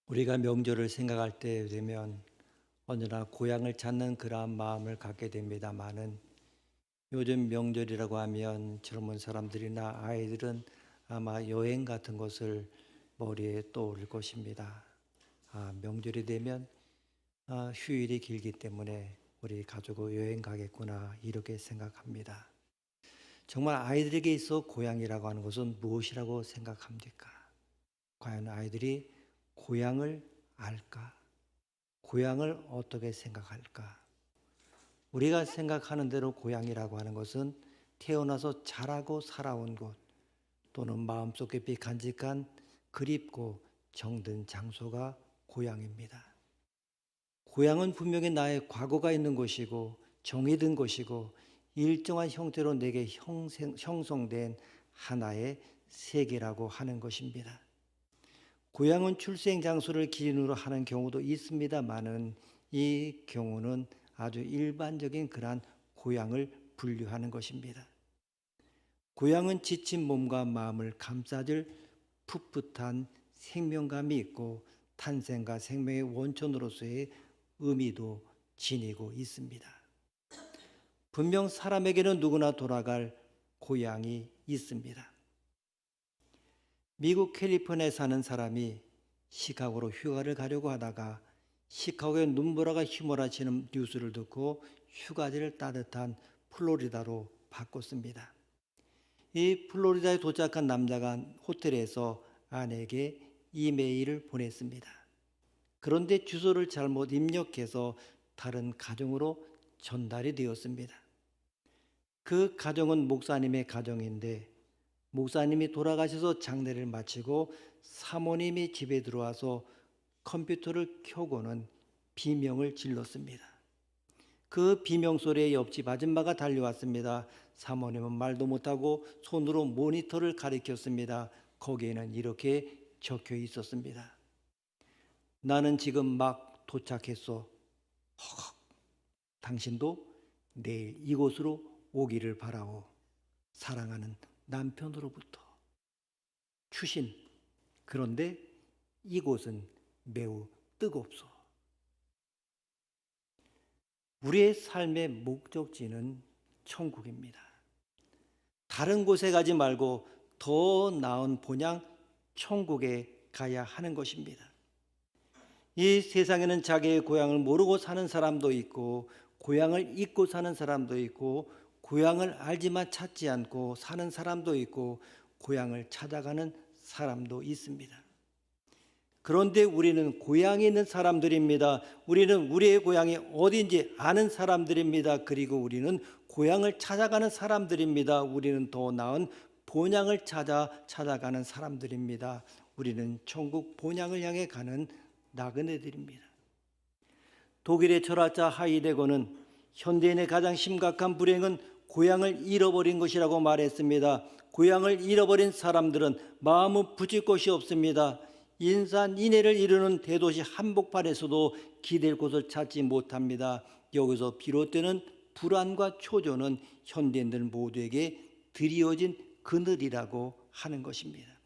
우리가 명절을 생각할 때 되면 언제나 고향을 찾는 그러한 마음을 갖게 됩니다마는 요즘 명절이라고 하면 젊은 사람들이나 아이들은 아마 여행 같은 것을 머리에 떠올릴 것입니다. 명절이 되면 휴일이 길기 때문에 우리 가족과 여행 가겠구나 이렇게 생각합니다. 정말 아이들에게 있어 고향이라고 하는 것은 무엇이라고 생각합니까? 과연 아이들이 고향을 알까? 고향을 어떻게 생각할까? 우리가 생각하는 대로 고향이라고 하는 것은 태어나서 자라고 살아온 곳 또는 마음속 깊이 간직한 그립고 정든 장소가 고향입니다. 고향은 분명히 나의 과거가 있는 곳이고 정이 든 곳이고 일정한 형태로 내게 형성된 하나의 세계라고 하는 것입니다. 고향은 출생 장소를 기준으로 하는 경우도 있습니다만은 이 경우는 아주 일반적인 그러한 고향을 분류하는 것입니다. 고향은 지친 몸과 마음을 감싸줄 풋풋한 생명감이 있고 탄생과 생명의 원천으로서의 의미도 지니고 있습니다. 분명 사람에게는 누구나 돌아갈 고향이 있습니다. 미국 캘리포니아에 사는 사람이 시카고로 휴가를 가려고 하다가 시카고에 눈보라가 휘몰아치는 뉴스를 듣고 휴가지를 따뜻한 플로리다로 바꿨습니다. 이 플로리다에 도착한 남자가 호텔에서 아내에게 이메일을 보냈습니다. 그런데 주소를 잘못 입력해서 다른 가정으로 전달이 되었습니다. 그 가정은 목사님의 가정인데 목사님이 돌아가셔서 장례를 마치고 사모님이 집에 들어와서 컴퓨터를 켜고는 비명을 질렀습니다. 그 비명 소리에 옆집 아줌마가 달려왔습니다. 사모님은 말도 못하고 손으로 모니터를 가리켰습니다. 거기에는 이렇게 적혀 있었습니다. 나는 지금 막 도착했어. 허걱. 당신도 내일 이곳으로 오기를 바라오. 사랑하는 남편으로부터. 추신. 그런데 이곳은 매우 뜨겁소. 우리의 삶의 목적지는 천국입니다. 다른 곳에 가지 말고 더 나은 본향 천국에 가야 하는 것입니다. 이 세상에는 자기의 고향을 모르고 사는 사람도 있고 고향을 잊고 사는 사람도 있고 고향을 알지만 찾지 않고 사는 사람도 있고 고향을 찾아가는 사람도 있습니다. 그런데 우리는 고향에 있는 사람들입니다. 우리는 우리의 고향이 어딘지 아는 사람들입니다. 그리고 우리는 고향을 찾아가는 사람들입니다. 우리는 더 나은 본향을 찾아가는 사람들입니다. 우리는 천국 본향을 향해 가는 나그네들입니다. 독일의 철학자 하이데거는 현대인의 가장 심각한 불행은 고향을 잃어버린 것이라고 말했습니다. 고향을 잃어버린 사람들은 마음은 붙일 것이 없습니다. 인산인해를 이루는 대도시 한복판에서도 기댈 곳을 찾지 못합니다. 여기서 비롯되는 불안과 초조는 현대인들 모두에게 드리워진 그늘이라고 하는 것입니다.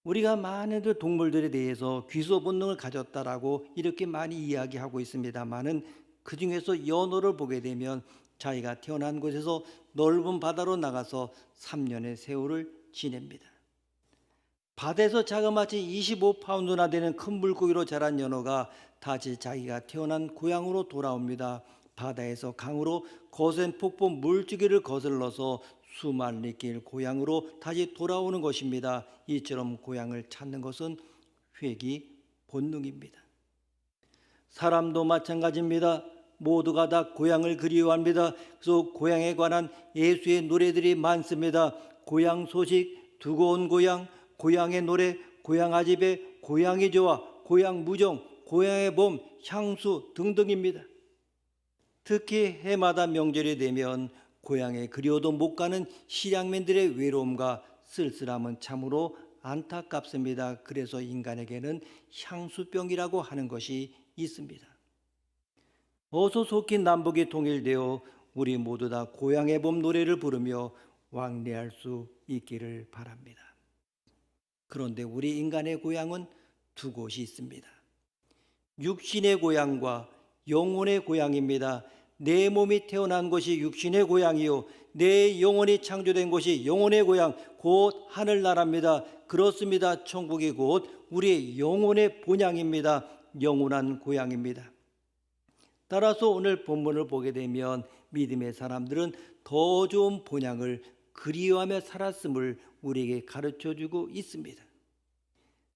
우리가 많은 동물들에 대해서 귀소 본능을 가졌다라고 이렇게 많이 이야기하고 있습니다만은 그 중에서 연어를 보게 되면 자기가 태어난 곳에서 넓은 바다로 나가서 3년의 세월을 지냅니다. 바다에서 자그마치 25파운드나 되는 큰 물고기로 자란 연어가 다시 자기가 태어난 고향으로 돌아옵니다. 바다에서 강으로 거센 폭포 물줄기를 거슬러서 수만 리길 고향으로 다시 돌아오는 것입니다. 이처럼 고향을 찾는 것은 회귀 본능입니다. 사람도 마찬가지입니다. 모두가 다 고향을 그리워합니다. 그래서 고향에 관한 예수의 노래들이 많습니다. 고향 소식, 두고 온 고향, 고향의 노래, 고향 아집에, 고향이 좋아, 고향 무정, 고향의 봄, 향수 등등입니다. 특히 해마다 명절이 되면 고향에 그리워도 못 가는 실향민들의 외로움과 쓸쓸함은 참으로 안타깝습니다. 그래서 인간에게는 향수병이라고 하는 것이 있습니다. 어서 속히 남북이 통일되어 우리 모두 다 고향의 봄 노래를 부르며 왕래할 수 있기를 바랍니다. 그런데 우리 인간의 고향은 두 곳이 있습니다. 육신의 고향과 영혼의 고향입니다. 내 몸이 태어난 곳이 육신의 고향이요 내 영혼이 창조된 곳이 영혼의 고향 곧 하늘나라입니다. 그렇습니다. 천국이 곧 우리의 영혼의 본향입니다. 영원한 고향입니다. 따라서 오늘 본문을 보게 되면 믿음의 사람들은 더 좋은 본향을 그리워하며 살았음을 우리에게 가르쳐주고 있습니다.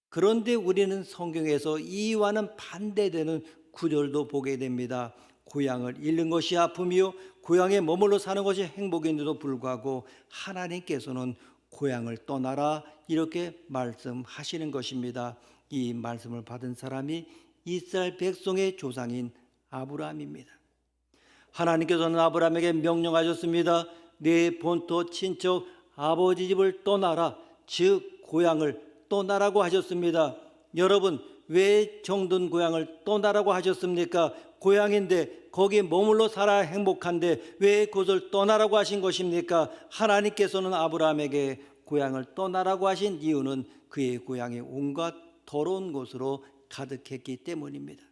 그런데 우리는 성경에서 이와는 반대되는 구절도 보게 됩니다. 고향을 잃는 것이 아픔이요 고향에 머물러 사는 것이 행복인데도 불구하고 하나님께서는 고향을 떠나라 이렇게 말씀하시는 것입니다. 이 말씀을 받은 사람이 이스라엘 백성의 조상인 아브라함입니다. 하나님께서는 아브라함에게 명령하셨습니다. 내 본토 친척 아버지 집을 떠나라 즉 고향을 떠나라고 하셨습니다. 여러분 왜 정든 고향을 떠나라고 하셨습니까? 고향인데 거기 머물러 살아야 행복한데 왜 그것을 떠나라고 하신 것입니까? 하나님께서는 아브라함에게 고향을 떠나라고 하신 이유는 그의 고향이 온갖 더러운 곳으로 가득했기 때문입니다.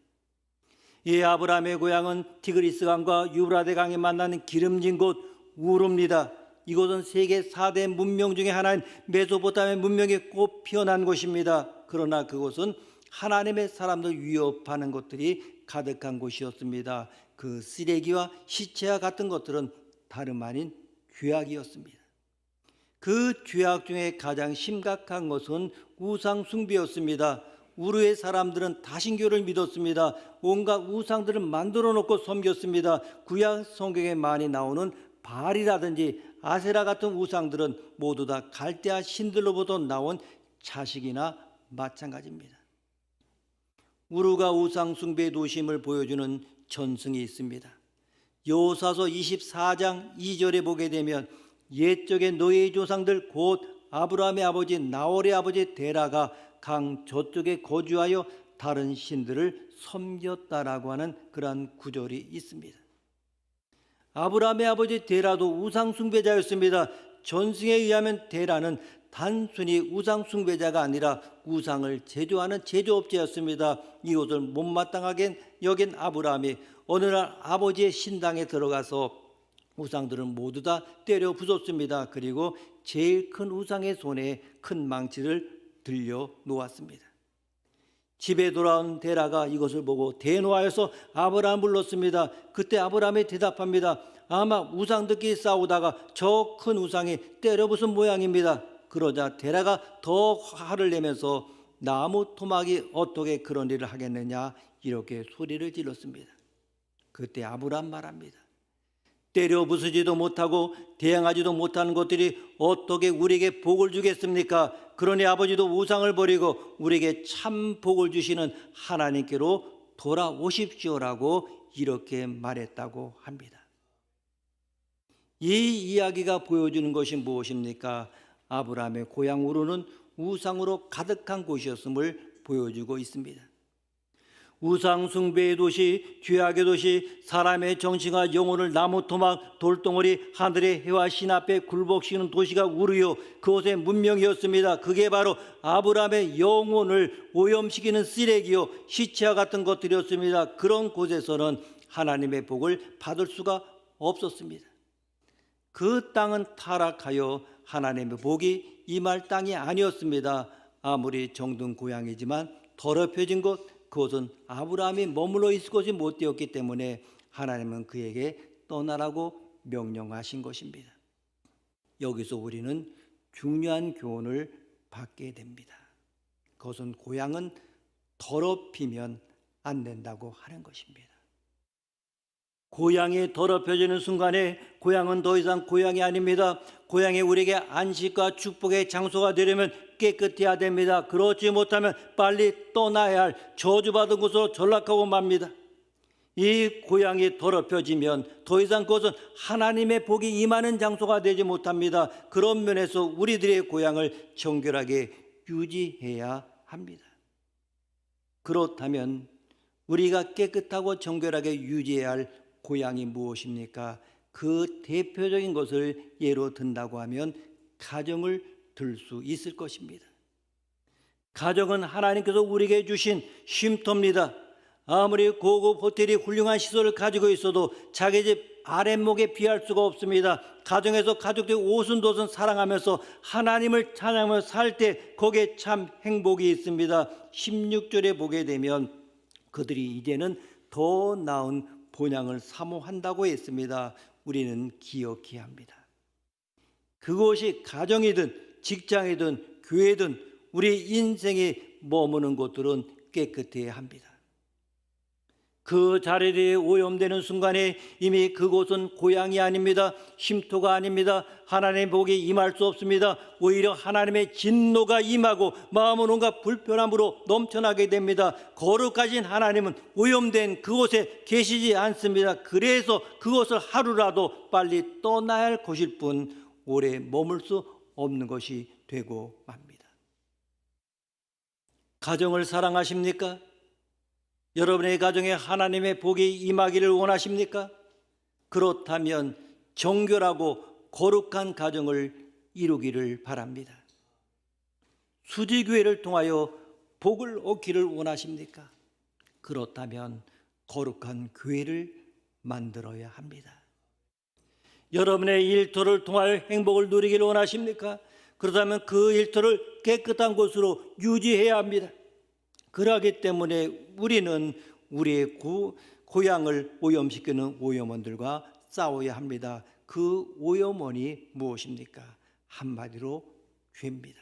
이 아브라함의 고향은 티그리스강과 유브라데 강이 만나는 기름진 곳 우르입니다. 이곳은 세계 4대 문명 중에 하나인 메소포타미아 문명이 꽃 피어난 곳입니다. 그러나 그곳은 하나님의 사람들 위협하는 것들이 가득한 곳이었습니다. 그 쓰레기와 시체와 같은 것들은 다름 아닌 죄악이었습니다. 그 죄악 중에 가장 심각한 것은 우상 숭배였습니다. 우르의 사람들은 다신교를 믿었습니다. 온갖 우상들을 만들어 놓고 섬겼습니다. 구약 성경에 많이 나오는 바알이라든지 아세라 같은 우상들은 모두 다 갈대아 신들로부터 나온 자식이나 마찬가지입니다. 우르가 우상 숭배의 도심을 보여주는 전승이 있습니다. 여호수아서 24장 2절에 보게 되면 옛적의 너희의 조상들 곧 아브라함의 아버지 나홀의 아버지 데라가 강 저쪽에 거주하여 다른 신들을 섬겼다라고 하는 그러한 구절이 있습니다. 아브라함의 아버지 데라도 우상 숭배자였습니다. 전승에 의하면 데라는 단순히 우상 숭배자가 아니라 우상을 제조하는 제조업자였습니다. 이것을 못마땅하게 여긴 아브라함이 어느 날 아버지의 신당에 들어가서 우상들을 모두 다 때려 부쉈습니다. 그리고 제일 큰 우상의 손에 큰 망치를 들려 놓았습니다. 집에 돌아온 데라가 이것을 보고 대노하여서 아브라함을 불렀습니다. 그때 아브라함이 대답합니다. 아마 우상들끼리 싸우다가 저 큰 우상이 때려 부순 모양입니다. 그러자 데라가 더 화를 내면서 나무 토막이 어떻게 그런 일을 하겠느냐 이렇게 소리를 질렀습니다. 그때 아브라함 말합니다. 때려 부수지도 못하고 대항하지도 못하는 것들이 어떻게 우리에게 복을 주겠습니까? 그러니 아버지도 우상을 버리고 우리에게 참 복을 주시는 하나님께로 돌아오십시오라고 이렇게 말했다고 합니다. 이 이야기가 보여주는 것이 무엇입니까? 아브라함의 고향 우르는 우상으로 가득한 곳이었음을 보여주고 있습니다. 우상 숭배의 도시, 죄악의 도시, 사람의 정신과 영혼을 나무 토막, 돌덩어리, 하늘의 해와 신 앞에 굴복시키는 도시가 우르요 그곳의 문명이었습니다. 그게 바로 아브라함의 영혼을 오염시키는 쓰레기요 시체와 같은 것들이었습니다. 그런 곳에서는 하나님의 복을 받을 수가 없었습니다. 그 땅은 타락하여 하나님의 복이 임할 땅이 아니었습니다. 아무리 정든 고향이지만 더럽혀진 곳, 그것은 아브라함이 머물러 있을 곳이 못 되었기 때문에 하나님은 그에게 떠나라고 명령하신 것입니다. 여기서 우리는 중요한 교훈을 받게 됩니다. 그것은 고향은 더럽히면 안 된다고 하는 것입니다. 고향이 더럽혀지는 순간에 고향은 더 이상 고향이 아닙니다. 고향이 우리에게 안식과 축복의 장소가 되려면 깨끗해야 됩니다. 그렇지 못하면 빨리 떠나야 할 저주받은 곳으로 전락하고 맙니다. 이 고향이 더럽혀지면 더 이상 그것은 하나님의 복이 임하는 장소가 되지 못합니다. 그런 면에서 우리들의 고향을 정결하게 유지해야 합니다. 그렇다면 우리가 깨끗하고 정결하게 유지해야 할 고향이 무엇입니까? 그 대표적인 것을 예로 든다고 하면 가정을 들 수 있을 것입니다. 가정은 하나님께서 우리에게 주신 쉼터입니다. 아무리 고급 호텔이 훌륭한 시설을 가지고 있어도 자기 집 아랫목에 비할 수가 없습니다. 가정에서 가족들이 오순도순 사랑하면서 하나님을 찬양하며 살 때 거기에 참 행복이 있습니다. 16절에 보게 되면 그들이 이제는 더 나은 본향을 사모한다고 했습니다. 우리는 기억해야 합니다. 그것이 가정이든 직장이든 교회든 우리 인생에 머무는 곳들은 깨끗해야 합니다. 그 자리에 오염되는 순간에 이미 그곳은 고향이 아닙니다. 쉼터가 아닙니다. 하나님의 복이 임할 수 없습니다. 오히려 하나님의 진노가 임하고 마음은 온갖 불편함으로 넘쳐나게 됩니다. 거룩하신 하나님은 오염된 그곳에 계시지 않습니다. 그래서 그곳을 하루라도 빨리 떠나야 할 곳일 뿐 오래 머물 수 없는 것이 되고 맙니다. 가정을 사랑하십니까? 여러분의 가정에 하나님의 복이 임하기를 원하십니까? 그렇다면 정결하고 거룩한 가정을 이루기를 바랍니다. 수지교회를 통하여 복을 얻기를 원하십니까? 그렇다면 거룩한 교회를 만들어야 합니다. 여러분의 일터를 통하여 행복을 누리기를 원하십니까? 그렇다면 그 일터를 깨끗한 곳으로 유지해야 합니다. 그러기 때문에 우리는 우리의 고향을 오염시키는 오염원들과 싸워야 합니다. 그 오염원이 무엇입니까? 한마디로 죄입니다.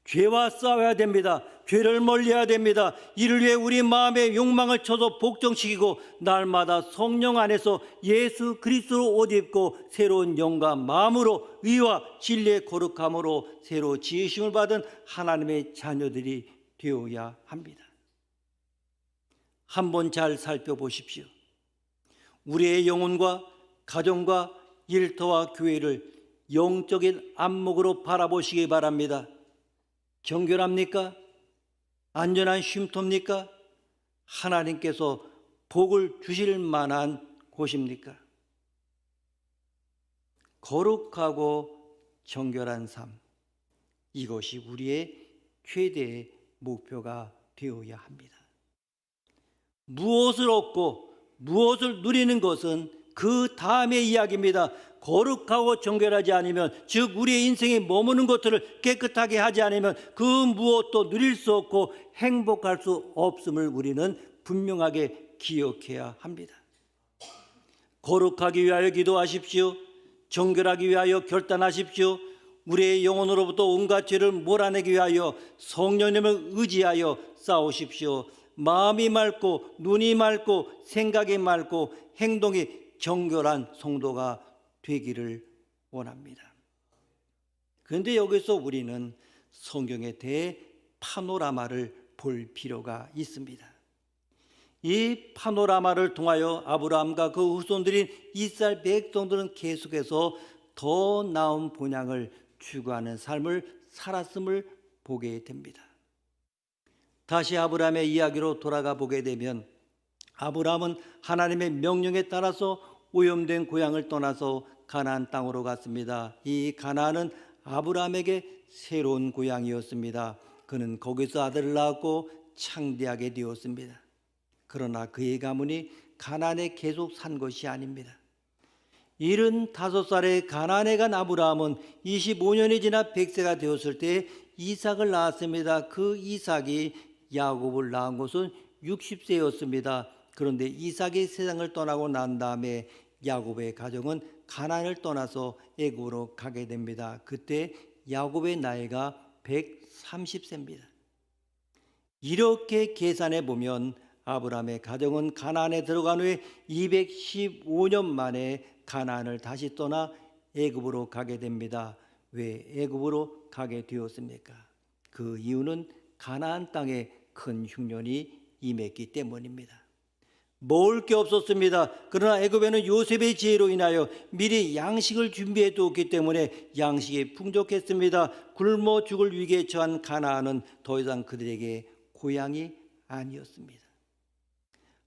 죄와 싸워야 됩니다. 죄를 멀리해야 됩니다. 이를 위해 우리 마음의 욕망을 쳐서 복종시키고 날마다 성령 안에서 예수 그리스도로 옷 입고 새로운 영과 마음으로 의와 진리의 거룩함으로 새로 지으심을 받은 하나님의 자녀들이 되어야 합니다. 한번 잘 살펴보십시오. 우리의 영혼과 가정과 일터와 교회를 영적인 안목으로 바라보시기 바랍니다. 정결합니까? 안전한 쉼터입니까? 하나님께서 복을 주실 만한 곳입니까? 거룩하고 정결한 삶, 이것이 우리의 최대의 목표가 되어야 합니다. 무엇을 얻고 무엇을 누리는 것은 그 다음의 이야기입니다. 거룩하고 정결하지 않으면, 즉 우리의 인생에 머무는 것들을 깨끗하게 하지 않으면 그 무엇도 누릴 수 없고 행복할 수 없음을 우리는 분명하게 기억해야 합니다. 거룩하기 위하여 기도하십시오. 정결하기 위하여 결단하십시오. 우리의 영혼으로부터 온갖 죄를 몰아내기 위하여 성령님을 의지하여 싸우십시오. 마음이 맑고 눈이 맑고 생각이 맑고 행동이 정결한 성도가 되기를 원합니다. 그런데 여기서 우리는 성경의 대파노라마를 볼 필요가 있습니다. 이 파노라마를 통하여 아브라함과 그 후손들인 이스라엘 백성들은 계속해서 더 나은 본향을 추구하는 삶을 살았음을 보게 됩니다. 다시 아브라함의 이야기로 돌아가 보게 되면 아브라함은 하나님의 명령에 따라서 오염된 고향을 떠나서 가나안 땅으로 갔습니다. 이 가나안은 아브라함에게 새로운 고향이었습니다. 그는 거기서 아들을 낳았고 창대하게 되었습니다. 그러나 그의 가문이 가나안에 계속 산 것이 아닙니다. 75살에 가나안에 간 아브라함은 25년이 지나 100세가 되었을 때 이삭을 낳았습니다. 그 이삭이 야곱을 낳은 것은 60세였습니다. 그런데 이삭이 세상을 떠나고 난 다음에 야곱의 가정은 가나안을 떠나서 애굽으로 가게 됩니다. 그때 야곱의 나이가 130세입니다. 이렇게 계산해 보면 아브라함의 가정은 가나안에 들어간 후에 215년 만에 가나안을 다시 떠나 애굽으로 가게 됩니다. 왜 애굽으로 가게 되었습니까? 그 이유는 가나안 땅에 큰 흉년이 임했기 때문입니다. 먹을 게 없었습니다. 그러나 애굽에는 요셉의 지혜로 인하여 미리 양식을 준비해 두었기 때문에 양식이 풍족했습니다. 굶어 죽을 위기에 처한 가나안은 더 이상 그들에게 고향이 아니었습니다.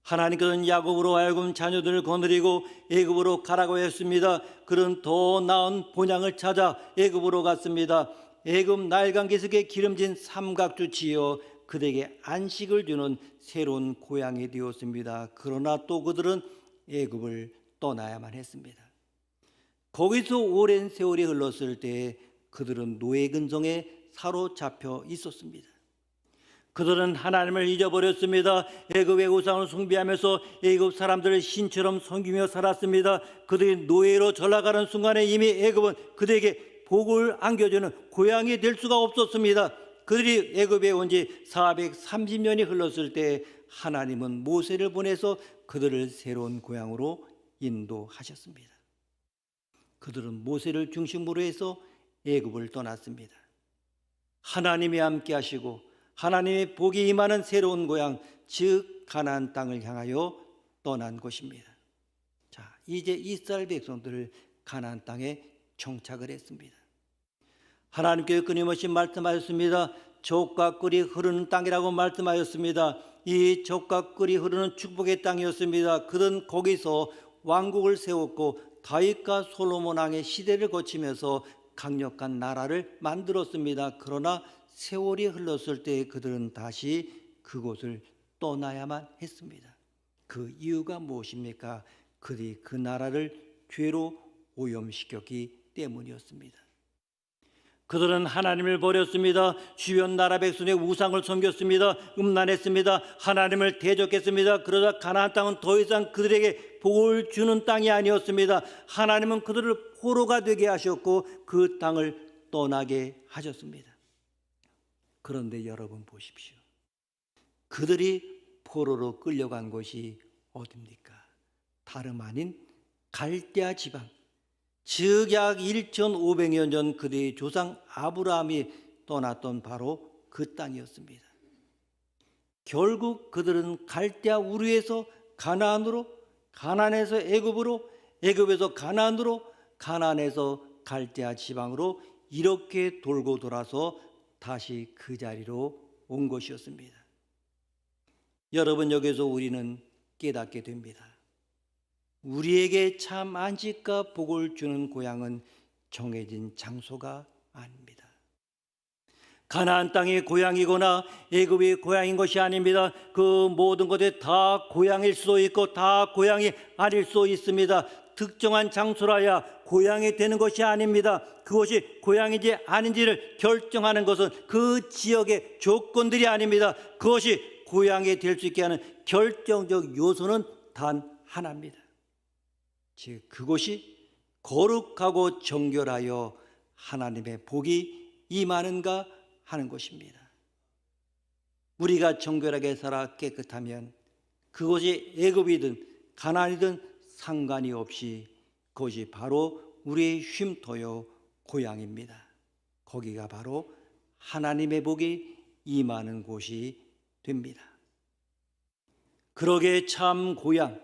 하나님께서는 야곱으로 하여금 자녀들을 거느리고 애굽으로 가라고 했습니다. 그는 더 나은 본향을 찾아 애굽으로 갔습니다. 애굽 나일강 기슭에 기름진 삼각주 지어 그들에게 안식을 주는 새로운 고향이 되었습니다. 그러나 또 그들은 애굽을 떠나야만 했습니다. 거기서 오랜 세월이 흘렀을 때 그들은 노예 근성에 사로잡혀 있었습니다. 그들은 하나님을 잊어버렸습니다. 애굽의 우상을 숭배하면서 애굽 사람들을 신처럼 섬기며 살았습니다. 그들이 노예로 전락하는 순간에 이미 애굽은 그들에게 복을 안겨주는 고향이 될 수가 없었습니다. 그들이 애굽에 온 지 430년이 흘렀을 때 하나님은 모세를 보내서 그들을 새로운 고향으로 인도하셨습니다. 그들은 모세를 중심으로 해서 애굽을 떠났습니다. 하나님이 함께 하시고 하나님의 복이 임하는 새로운 고향, 즉 가나안 땅을 향하여 떠난 것입니다. 자, 이제 이스라엘 백성들을 가나안 땅에 정착을 했습니다. 하나님께서 끊임없이 말씀하셨습니다. 젖과 꿀이 흐르는 땅이라고 말씀하셨습니다. 이 젖과 꿀이 흐르는 축복의 땅이었습니다. 그들은 거기서 왕국을 세웠고 다윗과 솔로몬 왕의 시대를 거치면서 강력한 나라를 만들었습니다. 그러나 세월이 흘렀을 때 그들은 다시 그곳을 떠나야만 했습니다. 그 이유가 무엇입니까? 그들이 그 나라를 죄로 오염시켰기 때문이었습니다. 그들은 하나님을 버렸습니다. 주변 나라 백성의 우상을 섬겼습니다. 음란했습니다. 하나님을 대적했습니다. 그러자 가나안 땅은 더 이상 그들에게 복을 주는 땅이 아니었습니다. 하나님은 그들을 포로가 되게 하셨고 그 땅을 떠나게 하셨습니다. 그런데 여러분 보십시오. 그들이 포로로 끌려간 곳이 어디입니까? 다름 아닌 갈대아 지방, 즉 약 1500년 전 그들의 조상 아브라함이 떠났던 바로 그 땅이었습니다. 결국 그들은 갈대아 우르에서 가나안으로, 가나안에서 애굽으로, 애굽에서 가나안으로, 가나안에서 갈대아 지방으로 이렇게 돌고 돌아서 다시 그 자리로 온 것이었습니다. 여러분, 여기서 우리는 깨닫게 됩니다. 우리에게 참 안식과 복을 주는 고향은 정해진 장소가 아닙니다. 가나안 땅이 고향이거나 애굽이 고향인 것이 아닙니다. 그 모든 것에 다 고향일 수도 있고 다 고향이 아닐 수 있습니다. 특정한 장소라야 고향이 되는 것이 아닙니다. 그것이 고향인지 아닌지를 결정하는 것은 그 지역의 조건들이 아닙니다. 그것이 고향이 될 수 있게 하는 결정적 요소는 단 하나입니다. 즉 그것이 거룩하고 정결하여 하나님의 복이 임하는가 하는 것입니다. 우리가 정결하게 살아 깨끗하면 그것이 애굽이든 가나안이든 상관이 없이 그것이 바로 우리의 쉼터요 고향입니다. 거기가 바로 하나님의 복이 임하는 곳이 됩니다. 그러게 참 고향,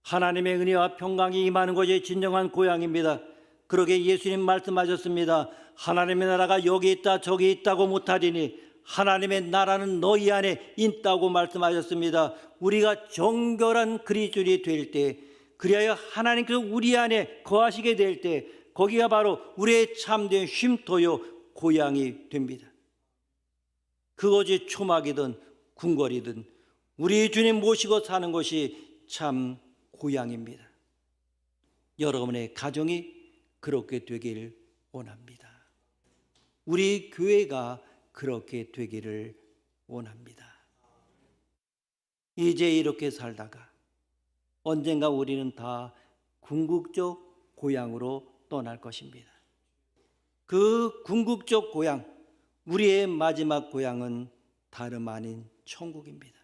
하나님의 은혜와 평강이 임하는 것이 진정한 고향입니다. 그러게 예수님 말씀하셨습니다. 하나님의 나라가 여기 있다 저기 있다고 못하리니 하나님의 나라는 너희 안에 있다고 말씀하셨습니다. 우리가 정결한 그리스도인이 될 때, 그리하여 하나님께서 우리 안에 거하시게 될 때 거기가 바로 우리의 참된 쉼터요 고향이 됩니다. 그것이 초막이든 궁궐이든 우리 주님 모시고 사는 것이 참 고향입니다. 여러분의 가정이 그렇게 되길 원합니다. 우리 교회가 그렇게 되기를 원합니다. 이제 이렇게 살다가 언젠가 우리는 다 궁극적 고향으로 떠날 것입니다. 그 궁극적 고향, 우리의 마지막 고향은 다름 아닌 천국입니다.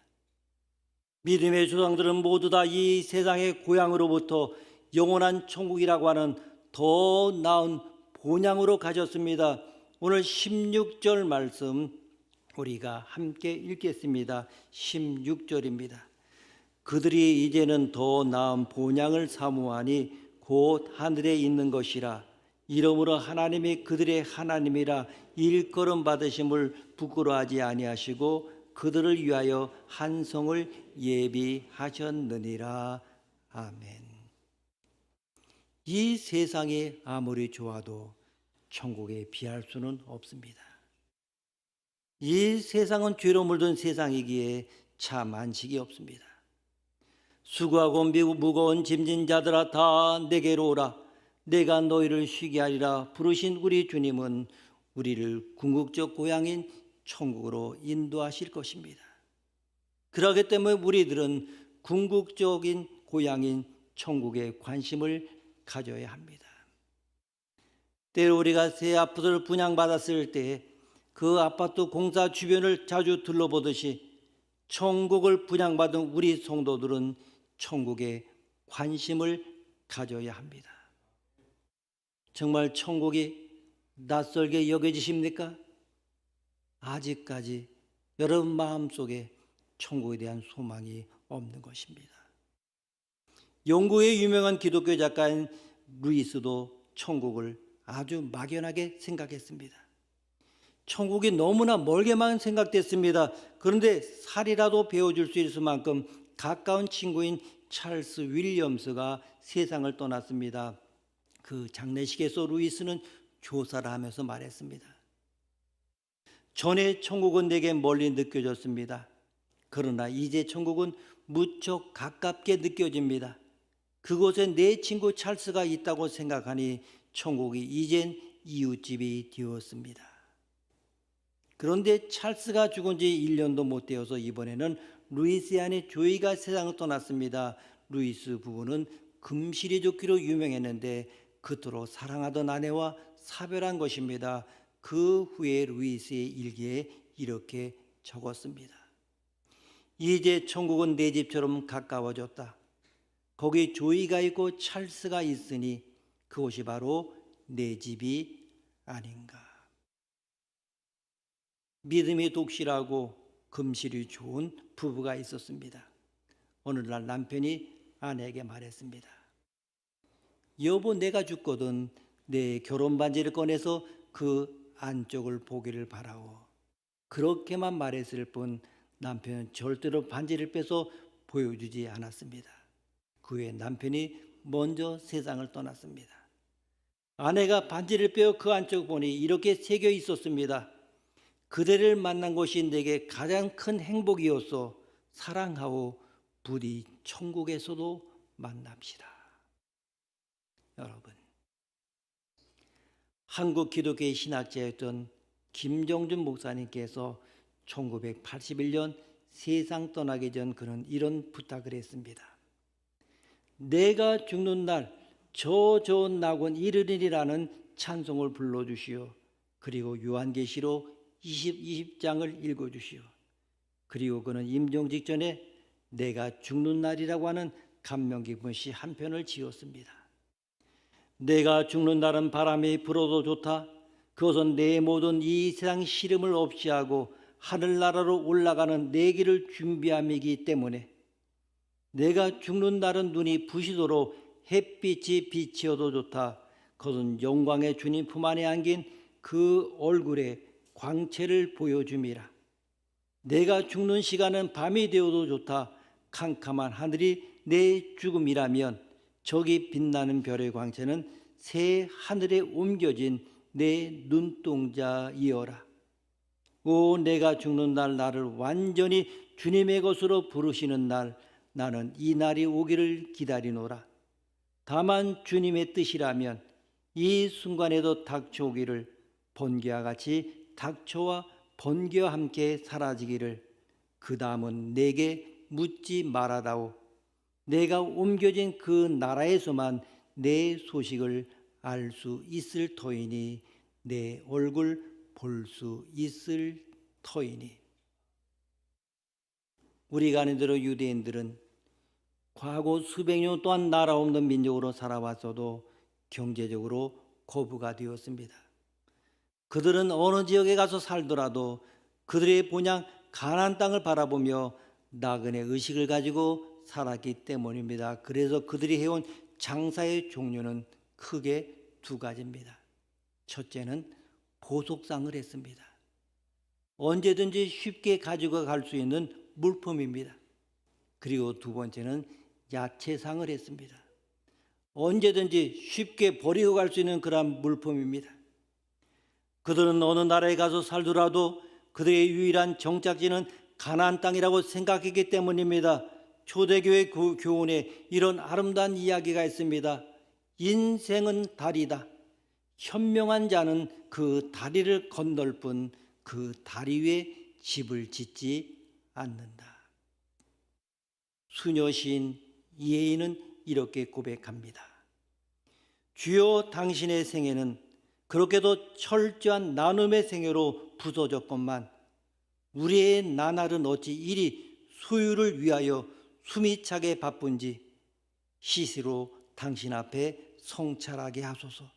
믿음의 조상들은 모두 다 이 세상의 고향으로부터 영원한 천국이라고 하는 더 나은 본향으로 가졌습니다. 오늘 16절 말씀 우리가 함께 읽겠습니다. 16절입니다. 그들이 이제는 더 나은 본향을 사모하니 곧 하늘에 있는 것이라. 이러므로 하나님이 그들의 하나님이라 일컬음 받으심을 부끄러워하지 아니하시고 그들을 위하여 한 성을 예비하셨느니라. 아멘. 이 세상이 아무리 좋아도 천국에 비할 수는 없습니다. 이 세상은 죄로 물든 세상이기에 참 안식이 없습니다. 수고하고 무거운 짐진 자들아 다 내게로 오라. 내가 너희를 쉬게 하리라. 부르신 우리 주님은 우리를 궁극적 고향인 천국으로 인도하실 것입니다. 그렇기 때문에 우리들은 궁극적인 고향인 천국에 관심을 가져야 합니다. 때로 우리가 새 아파트를 분양받았을 때 그 아파트 공사 주변을 자주 둘러보듯이 천국을 분양받은 우리 성도들은 천국에 관심을 가져야 합니다. 정말 천국이 낯설게 여겨지십니까? 아직까지 여러분 마음속에 천국에 대한 소망이 없는 것입니다. 영국의 유명한 기독교 작가인 루이스도 천국을 아주 막연하게 생각했습니다. 천국이 너무나 멀게만 생각됐습니다. 그런데 살이라도 배워줄 수 있을 만큼 가까운 친구인 찰스 윌리엄스가 세상을 떠났습니다. 그 장례식에서 루이스는 조사를 하면서 말했습니다. 전에 천국은 내게 멀리 느껴졌습니다. 그러나 이제 천국은 무척 가깝게 느껴집니다. 그곳에 내 친구 찰스가 있다고 생각하니 천국이 이젠 이웃집이 되었습니다. 그런데 찰스가 죽은 지 1년도 못 되어서 이번에는 루이스의 아내 조이가 세상을 떠났습니다. 루이스 부부는 금실이 좋기로 유명했는데 그토록 사랑하던 아내와 사별한 것입니다. 그 후에 루이스의 일기에 이렇게 적었습니다. 이제 천국은 내 집처럼 가까워졌다. 거기 조이가 있고 찰스가 있으니 그곳이 바로 내 집이 아닌가. 믿음이 독실하고 금실이 좋은 부부가 있었습니다. 어느 날 남편이 아내에게 말했습니다. 여보, 내가 죽거든 내 결혼 반지를 꺼내서 그 안쪽을 보기를 바라오. 그렇게만 말했을 뿐 남편은 절대로 반지를 빼서 보여주지 않았습니다. 그 후에 남편이 먼저 세상을 떠났습니다. 아내가 반지를 빼어 그 안쪽 보니 이렇게 새겨 있었습니다. 그대를 만난 것이 내게 가장 큰 행복이었소. 사랑하고 부디 천국에서도 만납시다. 여러분, 한국 기독교의 신학자였던 김정준 목사님께서 1981년 세상 떠나기 전 그는 이런 부탁을 했습니다. 내가 죽는 날 저 좋은 낙원 이르리라는 찬송을 불러주시오. 그리고 요한계시록 20장을 읽어주시오. 그리고 그는 임종 직전에 내가 죽는 날이라고 하는 감명 깊은 시 한 편을 지었습니다. 내가 죽는 날은 바람이 불어도 좋다. 그것은 내 모든 이 세상 시름을 없이 하고 하늘나라로 올라가는 내 길을 준비함이기 때문에 내가 죽는 날은 눈이 부시도록 햇빛이 비치어도 좋다. 그것은 영광의 주님 품 안에 안긴 그 얼굴의 광채를 보여줌이라. 내가 죽는 시간은 밤이 되어도 좋다. 캄캄한 하늘이 내 죽음이라면 저기 빛나는 별의 광채는 새 하늘에 옮겨진 내 눈동자이어라. 오, 내가 죽는 날 나를 완전히 주님의 것으로 부르시는 날, 나는 이 날이 오기를 기다리노라. 다만 주님의 뜻이라면 이 순간에도 닥쳐오기를, 번개와 같이 닥쳐와 번개와 함께 사라지기를. 그 다음은 내게 묻지 말아다오. 내가 옮겨진 그 나라에서만 내 소식을 알 수 있을 터이니, 내 얼굴 볼 수 있을 터이니. 우리가 아는 대로 유대인들은 과거 수백 년 동안 나라 없는 민족으로 살아왔어도 경제적으로 거부가 되었습니다. 그들은 어느 지역에 가서 살더라도 그들의 본향 가나안 땅을 바라보며 나그네 의식을 가지고 살았기 때문입니다. 그래서 그들이 해온 장사의 종류는 크게 두 가지입니다. 첫째는 보석상을 했습니다. 언제든지 쉽게 가지고 갈 수 있는 물품입니다. 그리고 두 번째는 야채상을 했습니다. 언제든지 쉽게 버리고 갈 수 있는 그런 물품입니다. 그들은 어느 나라에 가서 살더라도 그들의 유일한 정착지는 가나안 땅이라고 생각했기 때문입니다. 초대교회 교훈에 이런 아름다운 이야기가 있습니다. 인생은 다리다. 현명한 자는 그 다리를 건널 뿐 그 다리 위에 집을 짓지 않는다. 수녀 시인 이혜인은 이렇게 고백합니다. 주여, 당신의 생애는 그렇게도 철저한 나눔의 생애로 부서졌건만 우리의 나날은 어찌 이리 소유를 위하여 숨이 차게 바쁜지 시시로 당신 앞에 성찰하게 하소서.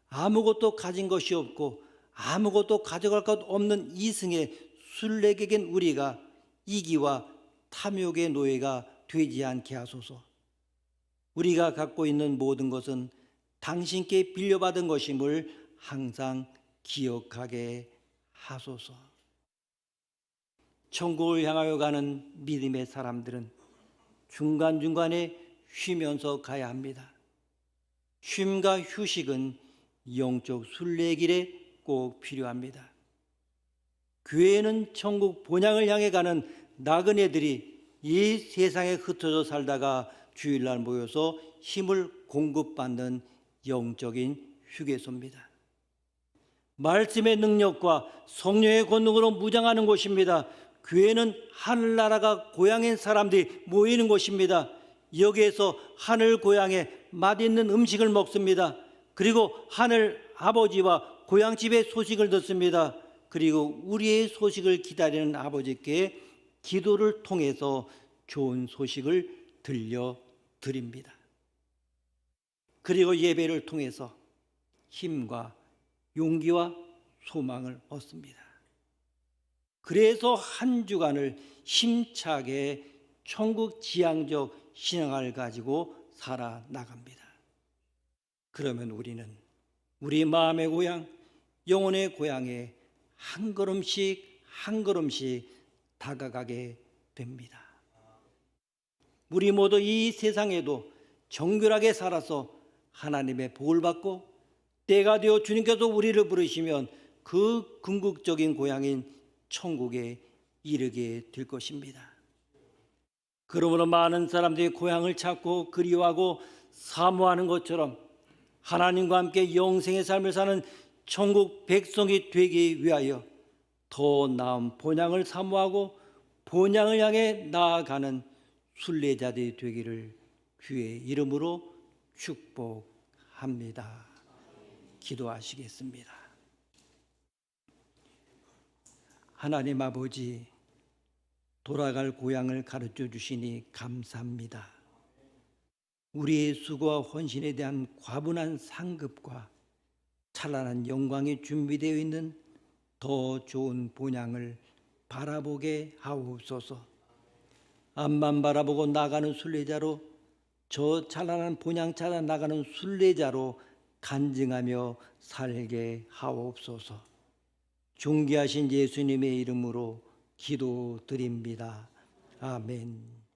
아무것도 가진 것이 없고 아무것도 가져갈 것 없는 이승의 순례객인 우리가 이기와 탐욕의 노예가 되지 않게 하소서. 우리가 갖고 있는 모든 것은 당신께 빌려받은 것임을 항상 기억하게 하소서. 천국을 향하여 가는 믿음의 사람들은 중간중간에 쉬면서 가야 합니다. 쉼과 휴식은 영적 순례길에 꼭 필요합니다. 교회는 천국 본향을 향해 가는 나그네들이 이 세상에 흩어져 살다가 주일날 모여서 힘을 공급받는 영적인 휴게소입니다. 말씀의 능력과 성령의 권능으로 무장하는 곳입니다. 교회는 하늘나라가 고향인 사람들이 모이는 곳입니다. 여기에서 하늘 고향의 맛있는 음식을 먹습니다. 그리고 하늘 아버지와 고향집의 소식을 듣습니다. 그리고 우리의 소식을 기다리는 아버지께 기도를 통해서 좋은 소식을 들려드립니다. 그리고 예배를 통해서 힘과 용기와 소망을 얻습니다. 그래서 한 주간을 힘차게 천국 지향적 신앙을 가지고 살아나갑니다. 그러면 우리는 우리 마음의 고향, 영혼의 고향에 한 걸음씩 한 걸음씩 다가가게 됩니다. 우리 모두 이 세상에도 정결하게 살아서 하나님의 복을 받고 때가 되어 주님께서 우리를 부르시면 그 궁극적인 고향인 천국에 이르게 될 것입니다. 그러므로 많은 사람들이 고향을 찾고 그리워하고 사모하는 것처럼 하나님과 함께 영생의 삶을 사는 천국 백성이 되기 위하여 더 나은 본향을 사모하고 본향을 향해 나아가는 순례자들이 되기를 주의 이름으로 축복합니다. 기도하시겠습니다. 하나님 아버지, 돌아갈 고향을 가르쳐 주시니 감사합니다. 우리의 수고와 헌신에 대한 과분한 상급과 찬란한 영광이 준비되어 있는 더 좋은 본향을 바라보게 하옵소서. 앞만 바라보고 나가는 순례자로, 저 찬란한 본향 찾아 나가는 순례자로 간증하며 살게 하옵소서. 존귀하신 예수님의 이름으로 기도드립니다. 아멘.